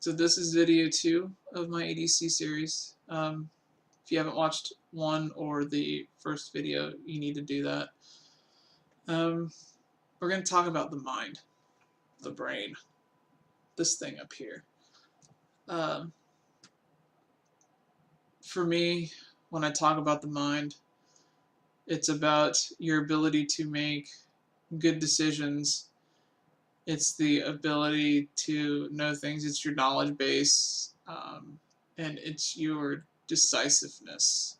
So this is video 2 of my ADC series. If you haven't watched 1 or the first video, you need to do that. We're going to talk about the mind, the brain, this thing up here. For me, when I talk about the mind, it's about your ability to make good decisions. It's the ability to know things. It's your knowledge base, and it's your decisiveness.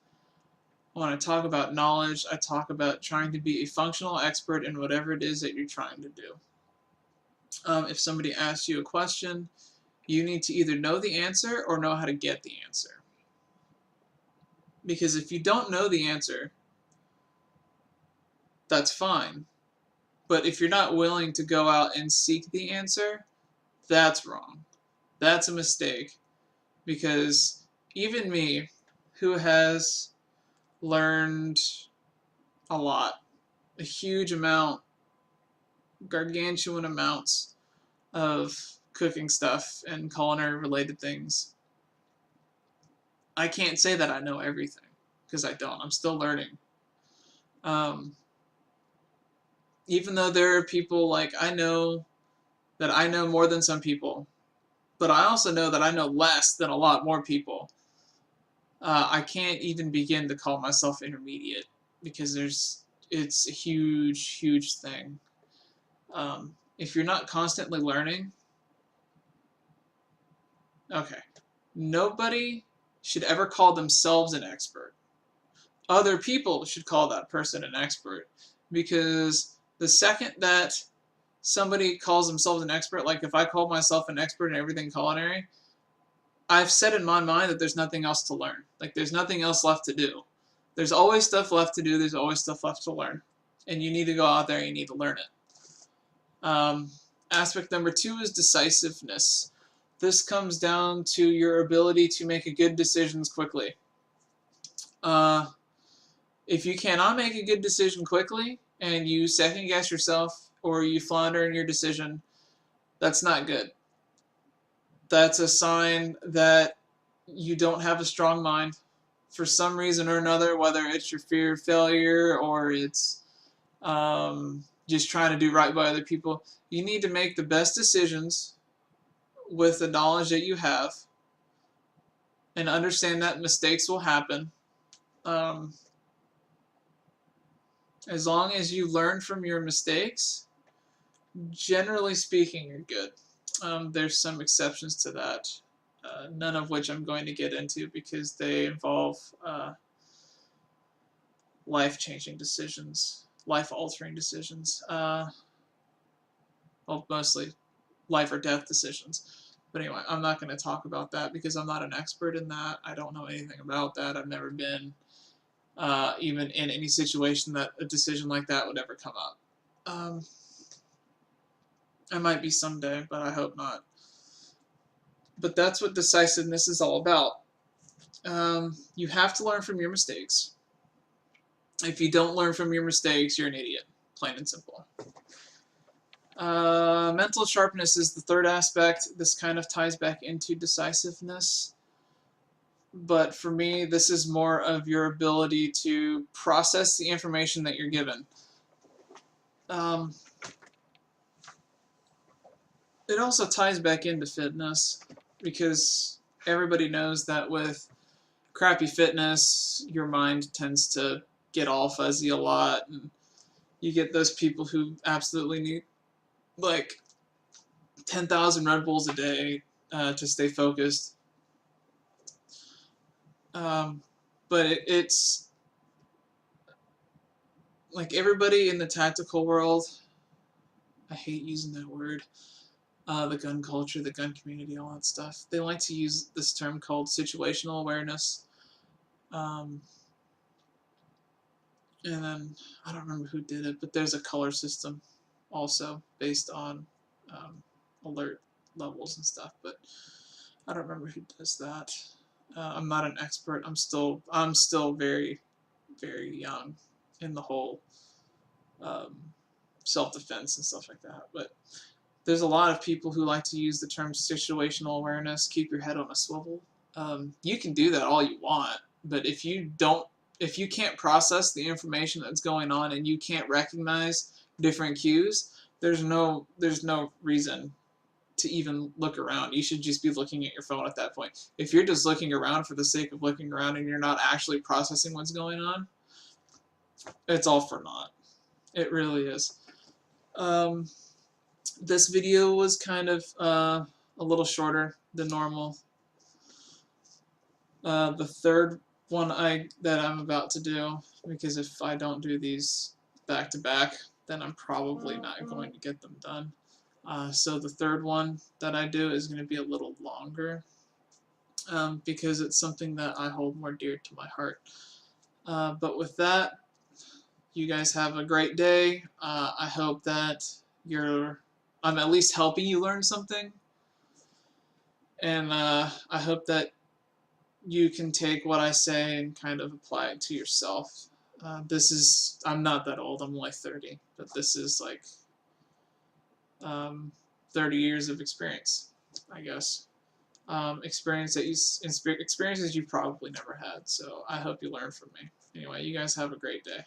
When I talk about knowledge, I talk about trying to be a functional expert in whatever it is that you're trying to do. If somebody asks you a question, you need to either know the answer or know how to get the answer. Because if you don't know the answer, that's fine. But if you're not willing to go out and seek the answer, that's wrong. That's a mistake. Because even me, who has learned a lot, a huge amount, gargantuan amounts of cooking stuff and culinary related things, I can't say that I know everything, because I don't. I'm still learning. Even though there are people, like, I know that I know more than some people, but I also know that I know less than a lot more people. I can't even begin to call myself intermediate, because it's a huge, huge thing. If you're not constantly learning, okay, nobody should ever call themselves an expert. Other people should call that person an expert, because the second that somebody calls themselves an expert, like if I call myself an expert in everything culinary, I've said in my mind that there's nothing else to learn. Like, there's nothing else left to do. There's always stuff left to do. There's always stuff left to learn. And you need to go out there and you need to learn it. Aspect number 2 is decisiveness. This comes down to your ability to make good decisions quickly. If you cannot make a good decision quickly and you second guess yourself or you flounder in your decision, that's not good. That's a sign that you don't have a strong mind for some reason or another, whether it's your fear of failure or it's just trying to do right by other people. You need to make the best decisions with the knowledge that you have and understand that mistakes will happen. As long as you learn from your mistakes, generally speaking, you're good. There's some exceptions to that, none of which I'm going to get into because they involve life-changing decisions, life-altering decisions. Well, mostly life or death decisions. But anyway, I'm not going to talk about that because I'm not an expert in that. I don't know anything about that. I've never been even in any situation that a decision like that would ever come up. I might be someday, but I hope not. But that's what decisiveness is all about. You have to learn from your mistakes. If you don't learn from your mistakes, you're an idiot, plain and simple. Mental sharpness is the third aspect. This kind of ties back into decisiveness. But for me, this is more of your ability to process the information that you're given. It also ties back into fitness, because everybody knows that with crappy fitness, your mind tends to get all fuzzy a lot, and you get those people who absolutely need like 10,000 Red Bulls a day to stay focused. But it's like everybody in the tactical world, I hate using that word, the gun culture, the gun community, all that stuff, they like to use this term called situational awareness. And then, I don't remember who did it, but there's a color system also based on alert levels and stuff, but I don't remember who does that. I'm not an expert. I'm still very, very young in the whole self-defense and stuff like that. But there's a lot of people who like to use the term situational awareness, keep your head on a swivel. You can do that all you want, but if you can't process the information that's going on and you can't recognize different cues, there's no reason to even look around. You should just be looking at your phone at that point. If you're just looking around for the sake of looking around and you're not actually processing what's going on, it's all for naught. It really is. This video was kind of a little shorter than normal. The third one that I'm about to do, because if I don't do these back to back, then I'm probably not going to get them done. So the third one that I do is going to be a little longer, because it's something that I hold more dear to my heart. But with that, you guys have a great day. I hope that I'm at least helping you learn something. And I hope that you can take what I say and kind of apply it to yourself. I'm not that old, I'm only 30, but this is like 30 years of experience, I guess. Experiences you've probably never had, so I hope you learn from me. Anyway, you guys have a great day.